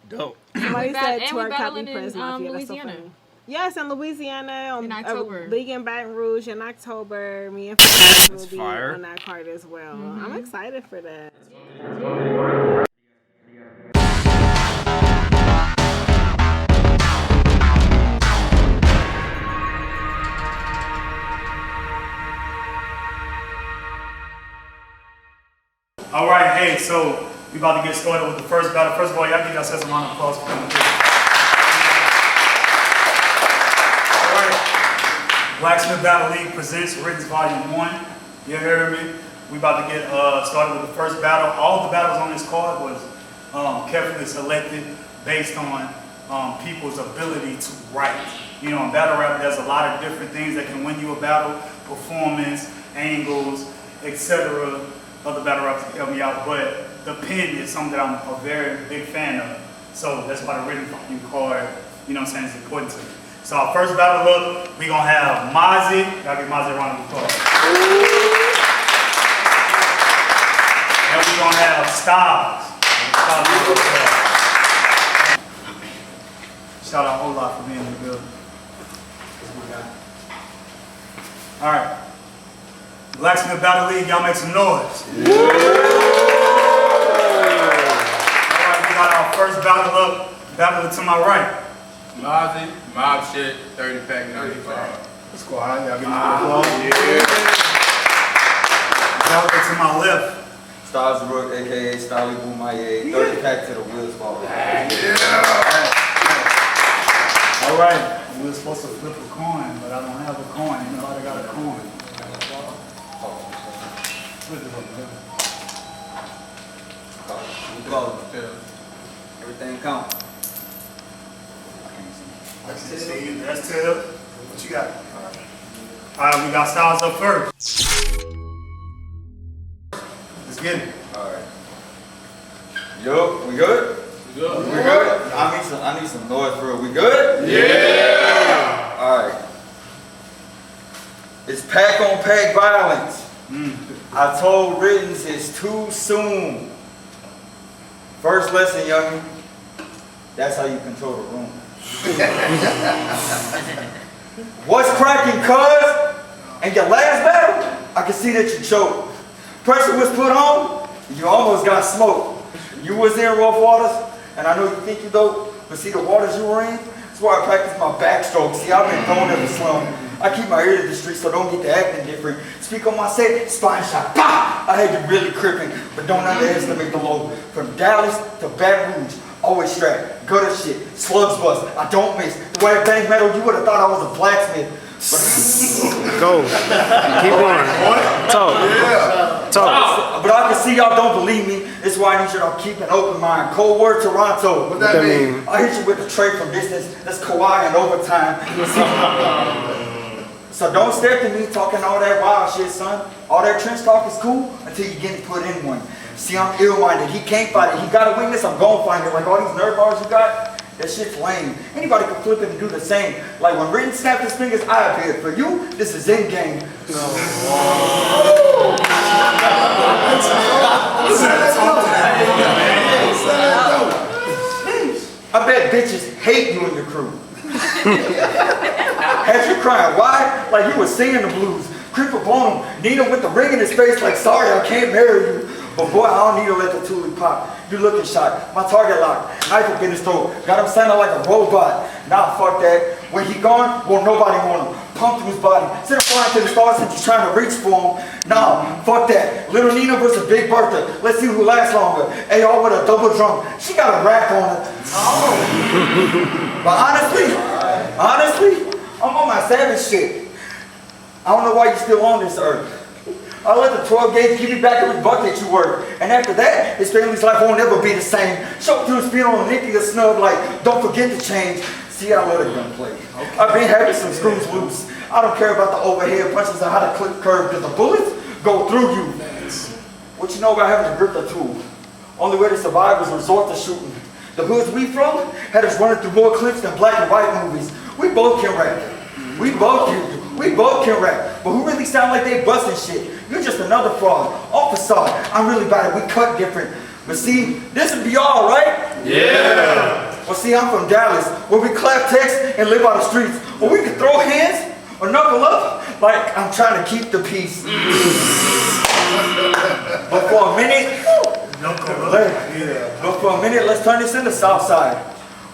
Dope. Somebody said twerk copy battling press in mafia. That's so Louisiana. funny. Yes, in Louisiana, In October. League in Baton Rouge in October. Me and will be fire. on that card as well. I'm excited for that. All right, hey, so we about to get started with the first battle. First of all, y'all give yourselves a round of applause for coming through. All right, BlackSmith Battle League presents Writtenz Volume 1. You heard me? We about to get started with the first battle. All the battles on this card was carefully selected based on people's ability to write. You know, in battle rap, there's a lot of different things that can win you a battle: performance, angles, etc. Other battle raps can help me out, but the pen is something that I'm a very big fan of. So that's why the written volume card, you know what I'm saying, is important to me. So our first battle look, we're gonna have Mazi. Y'all give Mazi a round of applause. And we're gonna have Stylez. Shout out a whole lot for being in the building. That's my guy. All right. BlackSmith Battle League, y'all make some noise. Yeah. Alright, we got our first battle up. Battle to my right. Mazi, mob shit, 30 pack 95. Squad, y'all give me a applause. Yeah. Battle to my left. Stylez Rook, aka Stylez 30 pack to the wheels fall. Yeah. Alright, we were supposed to flip a coin, but I don't have a coin. You know, I got a coin. Everything count. That's Tail. What you got? Alright, we got Stylez up first. Let's get it. Alright. Yo, we good? We good. We good? I need some noise for it. We good? Yeah! Alright. It's pack on pack violence. I told Writtenz it's too soon. First lesson, youngin'. That's how you control the room. What's cracking, cuz? In your last battle, I can see that you choked. Pressure was put on, you almost got smoked. You was in rough waters, and I know you think you dope, but see the waters you were in? That's why I practice my backstroke. See, I've been thrown in the slum. I keep my ear to the street, so don't get to acting different. Speak on my set, spine shot, bah! I had you really crippin', but don't underestimate the low. From Dallas to Baton Rouge, always strapped, gutter shit, slugs bust, I don't miss. The way I bang metal, you would've thought I was a blacksmith. Go. Keep going. Talk. Yeah. Talk. But I can see y'all don't believe me. This is why I need you to keep an open mind. Cold word Toronto. What that mean? I hit you with the trade from distance. That's Kawhi in overtime. So don't step to me talking all that wild shit, son. All that trench talk is cool until you get put in one. See, I'm ill-minded. He can't fight it. He got a weakness, I'm gonna find it. Like all these nerve bars you got, that shit's lame. Anybody can flip it and do the same. Like when Writtenz snapped his fingers, I appeared. For you, this is in game. I bet bitches hate you and your crew. Had you crying, why? Like you was singing the blues. Creep up on him, need him with the ring in his face like, sorry, I can't marry you. But boy, I don't need to let the toolie pop. You looking shot, my target locked, knife up in his throat, got him sounding like a robot. Nah, fuck that. When he gone, won't nobody want him. Pump through his body, send him flying to the stars since he's trying to reach for him. Nah, fuck that. Little Nina versus Big Bertha. Let's see who lasts longer. AR with a double drum. She got a rap on her. Oh. But honestly, I'm on my savage shit. I don't know why you're still on this earth. I'll let the 12 gauge give you back every buck that you work. And after that, his family's life won't ever be the same. Show through his funeral and Nicky the snub like, don't forget to change. See, I let a gun play. Okay. I've been having some screws loose. I don't care about the overhead punches or how to clip curve, because the bullets go through you. What you know about having to grip the tool? Only way to survive is resort to shooting. The hoods we from had us running through more clips than black and white movies. We both can rap. We both can rap. But who really sound like they busting shit? You're just another fraud. All facade. I'm really bad. We cut different. But see, this would be all right. Yeah. Well, see, I'm from Dallas, where we clap text and live on the streets. Where we can throw hands or knuckle up like I'm trying to keep the peace. But for a minute, let's turn this into South Side.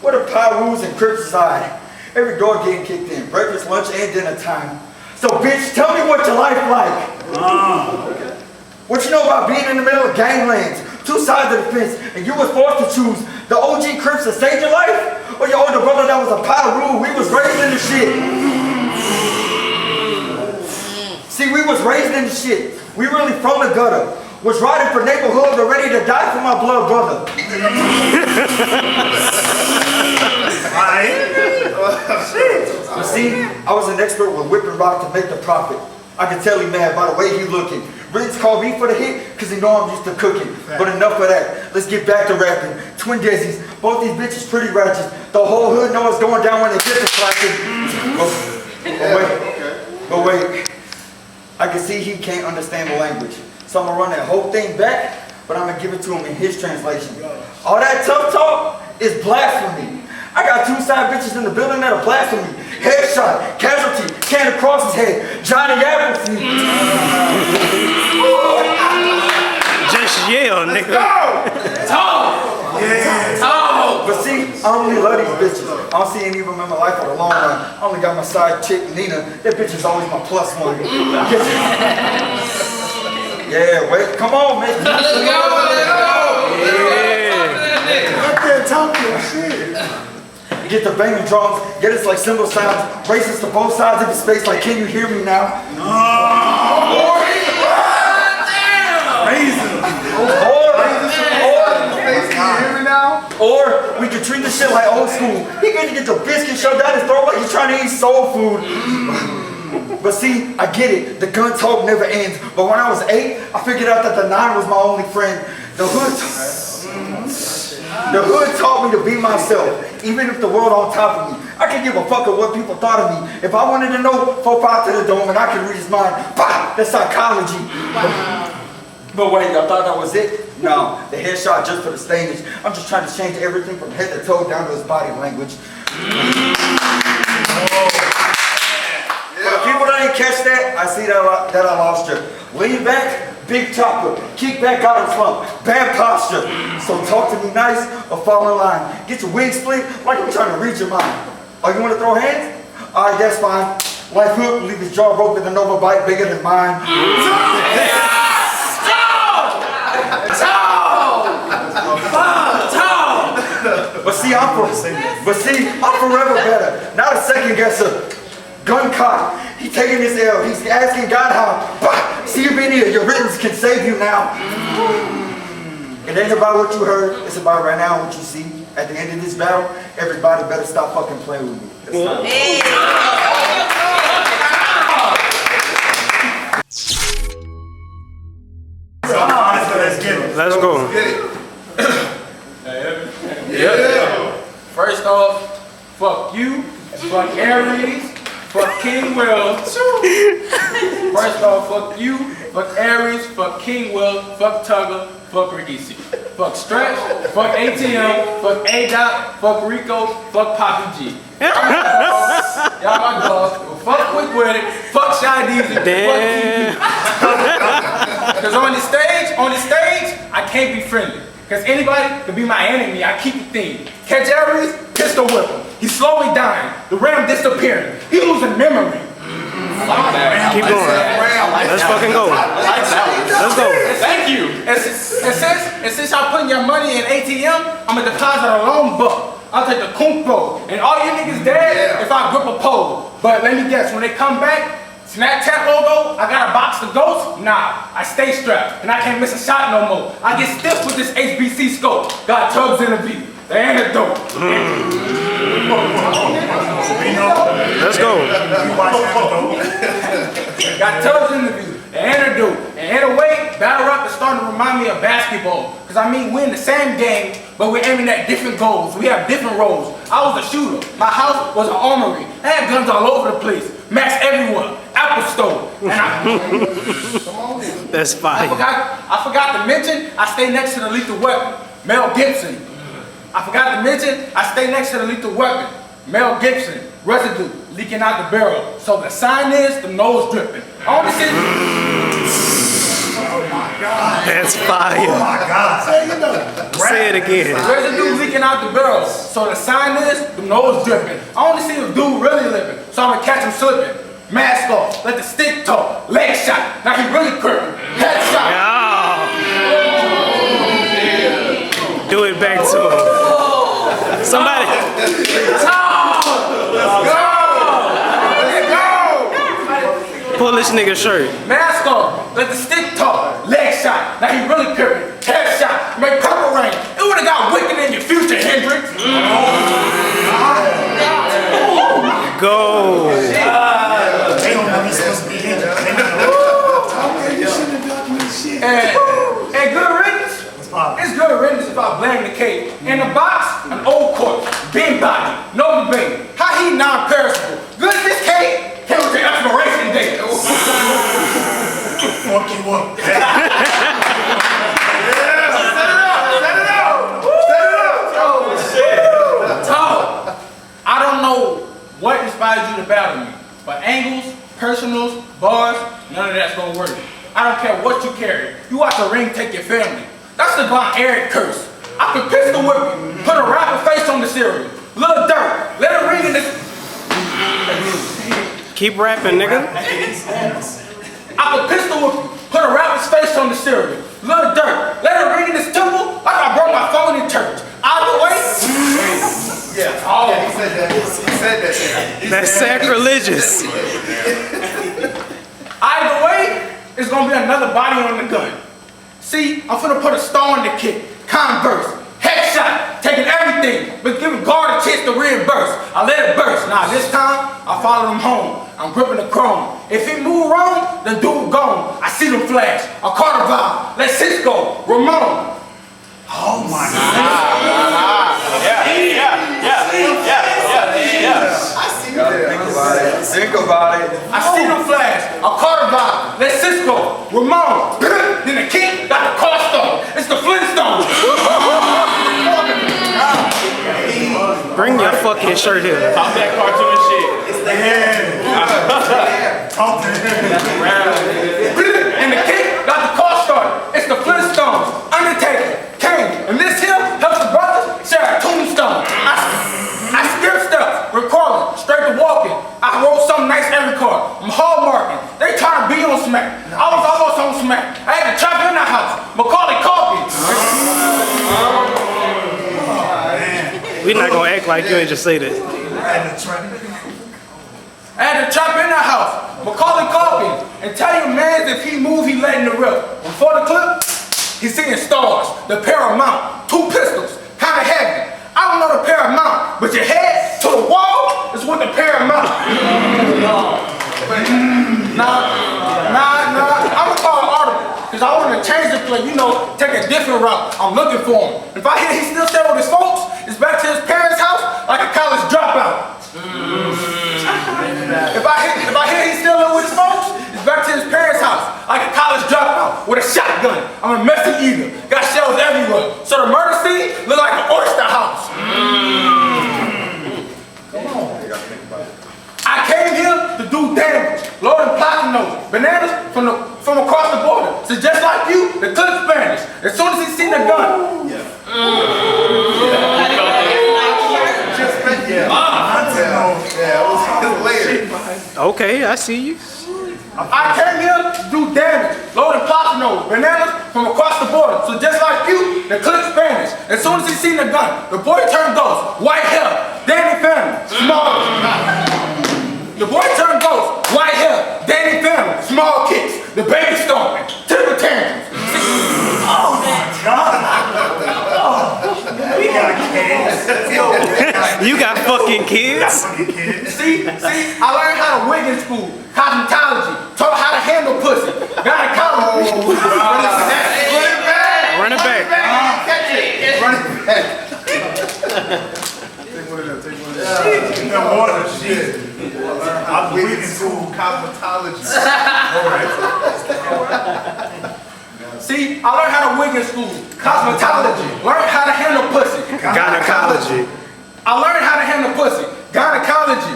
Where the Pyrus and Crips reside. Every door getting kicked in, breakfast, lunch, and dinner time. So bitch, tell me what your life like. What you know about being in the middle of ganglands, 2 sides of the fence, and you was forced to choose the OG Crips that saved your life, or your older brother that was a Pyru. We was raised in the shit. See, we was raised in the shit. We really from the gutter. Was riding for neighborhood or ready to die for my blood brother. But see, I was an expert with whipping rock to make the profit. I can tell he mad by the way he looking. Writtenz called me for the hit because he know I'm used to cooking. But enough of that. Let's get back to rapping. Twin Desies, both these bitches pretty ratchet. The whole hood know what's going down when they get this clapping. But wait. I can see he can't understand the language. So I'm gonna run that whole thing back, but I'm gonna give it to him in his translation. All that tough talk is blasphemy. I got 2 side bitches in the building that are blasphemy. Headshot, casualty, can across his head, Johnny Appleseed. Just yell, nigga. Talk! Yeah. Talk! But see, I only love these bitches. I don't see any of them in my life for the long run. I only got my side chick, Nina. That bitch is always my plus one. Yeah, wait, come on, man. Let's go. Yeah. Talk your shit. Get the banging drums, get us like cymbal sounds, races to both sides of the space like, can you hear me now? Or we could treat this shit like old school. He gonna get the biscuit shoved down his throat like he's trying to eat soul food. But see, I get it, the gun talk never ends. But when I was 8, I figured out that the 9 was my only friend. The hood taught me to be myself, even if the world on top of me. I can give a fuck of what people thought of me. If I wanted to know, 4-5 to the dome and I can read his mind. Bah! That's psychology. Wow. But wait, y'all thought that was it? No, the headshot just for the stage. I'm just trying to change everything from head to toe down to his body language. People that ain't catch that, I see that I lost you. Lean back, big chopper. Kick back, got him slump. Bad posture. So talk to me nice or fall in line. Get your wig split like I'm trying to read your mind. Oh, you want to throw hands? All right, that's fine. Like Hook, leave his jaw broke with a Nova bite bigger than mine. But see, I'm forever better. Not a second guesser. Gun cock. He's taking this L. He's asking God how. Bah! See you been here. Your Writtenz can save you now. It ain't about what you heard. It's about right now what you see. At the end of this battle, everybody better stop fucking playing with me. Let's go. Yeah. First off, fuck you, fuck Aries, fuck King Will. First off, fuck you, fuck Aries, fuck King Will, fuck Tugger, fuck Ricky C. Fuck Stretch, fuck ATM, fuck A-Dot, fuck Rico, fuck Poppy G. Y'all my dogs. Fuck Quick With It, fuck Shy Deezy, fuck TV. Cause on the stage, I can't be friendly. Cause anybody could be my enemy, I keep the theme. Catch Aries, pistol whip him. He's slowly dying, the ram disappearing. He losing memory. Keep going. Let's fucking go. Let's go. Thank you. And since y'all putting your money in ATM, I'm gonna deposit a loan book. I'll take the kumpo. And all you niggas dead if I grip a pole. But let me guess, when they come back, Snapchat logo, I got a box of ghosts? Nah, I stay strapped, and I can't miss a shot no more. I get stiff with this HBC scope. Got Tubbs in the beat, the antidote. Let's go. Got Tubbs in the beat, the antidote. And in a way, battle rap is starting to remind me of basketball. Cause I mean, we're in the same game, but we're aiming at different goals. We have different roles. I was a shooter. My house was an armory. I had guns all over the place. Max everywhere. Apple store. And That's fire. I forgot to mention, I stay next to the lethal weapon, Mel Gibson. I forgot to mention, I stay next to the lethal weapon. Mel Gibson, residue leaking out the barrel. So the sign is the nose dripping. I only see. Oh my God. That's fire. Oh my God. Say it again. Residue leaking out the barrel. So the sign is the nose dripping. I only see if dude really living. So I'm gonna catch him slipping. Mask off, let the stick talk, leg shot. Now he really crippin'. Headshot. Oh. Do it back to him. Somebody. Pull this nigga's shirt. Mask off, let the stick talk, leg shot. Now he really crippin'. Headshot, make purple rain. It would've got wicked in your future, Hendrix. Go. They don't know he's supposed to be in. And good riddance. It's good riddance if I blame the cake. In the box, an old corpse, big body, no debate. How he non-perishable? Good as this cake, came with the expiration date. Fuck you up. I don't know what inspires you to battle me, but angles, personals, bars, none of that's gonna work. I don't care what you carry. You watch a ring take your family. That's the Von Eric curse. I could pistol whip you, put a rapper face on the cereal. Little dirt, let it ring in this. Keep rapping, nigga. I could pistol whip you, put a rapper's face on the cereal. Little dirt, let it ring in this temple like I broke my phone in church. Either way. Yeah, Oh. yeah, he said that. He said that. That's sacrilegious. Either way, it's gonna be another body on the gun. See, I'm finna put a star on the kick. Converse, headshot, taking everything, but giving guard a chance to reimburse. I let it burst. Now this time, I follow him home. I'm gripping the chrome. If he move wrong, the dude gone. I see them flash. A Carnival, let Cisco, Ramon. Oh my God. Think about it. I see them flash. A Carnival, let Cisco, Ramon. Then the king got the car stone. It's the Flintstones. Bring your fucking shirt here. Pop that cartoon shit. It's the head. Talk to him. And the king got the car started. It's the Flintstones. Undertaker, Kane. And this here helps the brothers share a tombstone. I skip steps, recalling, straight to walking. I wrote something nice every card. I'm hallmarking. They trying to be on smack. I was almost on smack. I had to chop in the house. Macaulay Culkin. We not gonna act like you ain't just say that. I had to chop in the house. Macaulay Culkin. And tell your man if he move, he letting the rip. Before the clip, he's seeing stars. The Paramount. 2 pistols. Kinda heavy. I don't know the Paramount, but your head to the wall is with the Paramount. Nah. I'ma call an audible, cause I wanna change the play, take a different route. I'm looking for him. If I hear he still stay with his folks, it's back to his parents' house like a college dropout. If I hear he still live with his folks, it's back to his parents' house like a college dropout with a shotgun. I'm a messy eater, got shells everywhere. So the murder scene look like an oyster house. I came here to do damage, loading platinos, bananas from across the border. So just like you, the clip's vanished. As soon as he seen the gun. Okay, I see you. I came here to do damage, loading platinos, bananas from across the border. So just like you, the clip's vanished. As soon as he seen the gun, the boy turned ghost, white hair, Danny Phantom, small. The boy turned ghost, white hair, Danny Phantom, small kicks, the baby stomping, temper tantrums. Oh my God. We got kids. You got fucking kids? See, I learned how to wig in school, cosmetology, taught how to handle pussy, gynecology. Run it back. The water, shit. I'm Wig in school, cosmetology. See, I learned how to wig in school, cosmetology, learned how to handle pussy, Gynecology. I learned how to handle pussy. Gynecology.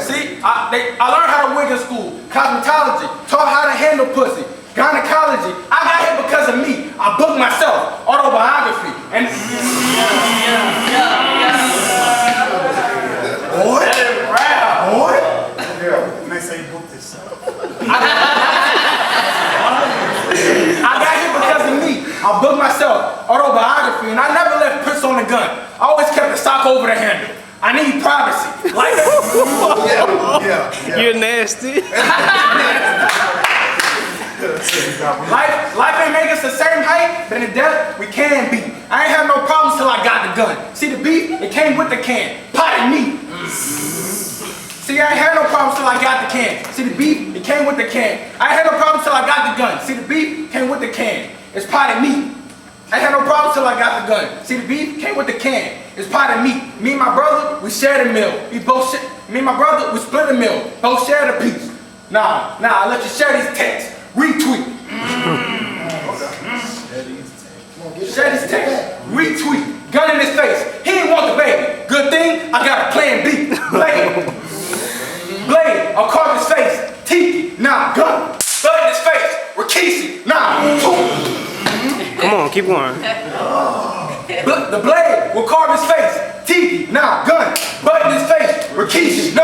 See, I learned how to wig in school. Cosmetology. Taught how to handle pussy. Gynecology. I got here because of me. I booked myself. Autobiography. And boy. Boy. And they say book this. I got here because of me. I booked myself. Autobiography. And I never left piss on the gun. I always kept the sock over the handle. I need privacy. Like You're nasty. Life ain't make us the same height, but in death, we can be. I ain't have no problems till I got the gun. See the beef? It came with the can. Potted meat. See, I ain't had no problems till I got the can. See the beef? It came with the can. I ain't had no problems till I got the gun. See the beef? Came with the can. It's potted meat. I ain't had no problems till I got the gun. See the beef? Came with the can. It's potted meat. Me and my brother, we shared a meal. Me and my brother, we split a meal. Both shared a piece. Nah, I let you share these texts. Retweet. Share these texts. Retweet. Gun in his face. He didn't want the baby. Good thing, I got a plan B. Blade. I'll carve his face. Tiki. Nah, gun. Blood in his face. Rikishi. Nah, Come on, keep going. The blade will carve his face. Tiki, nah, gun. Blood in his face. Rikishi.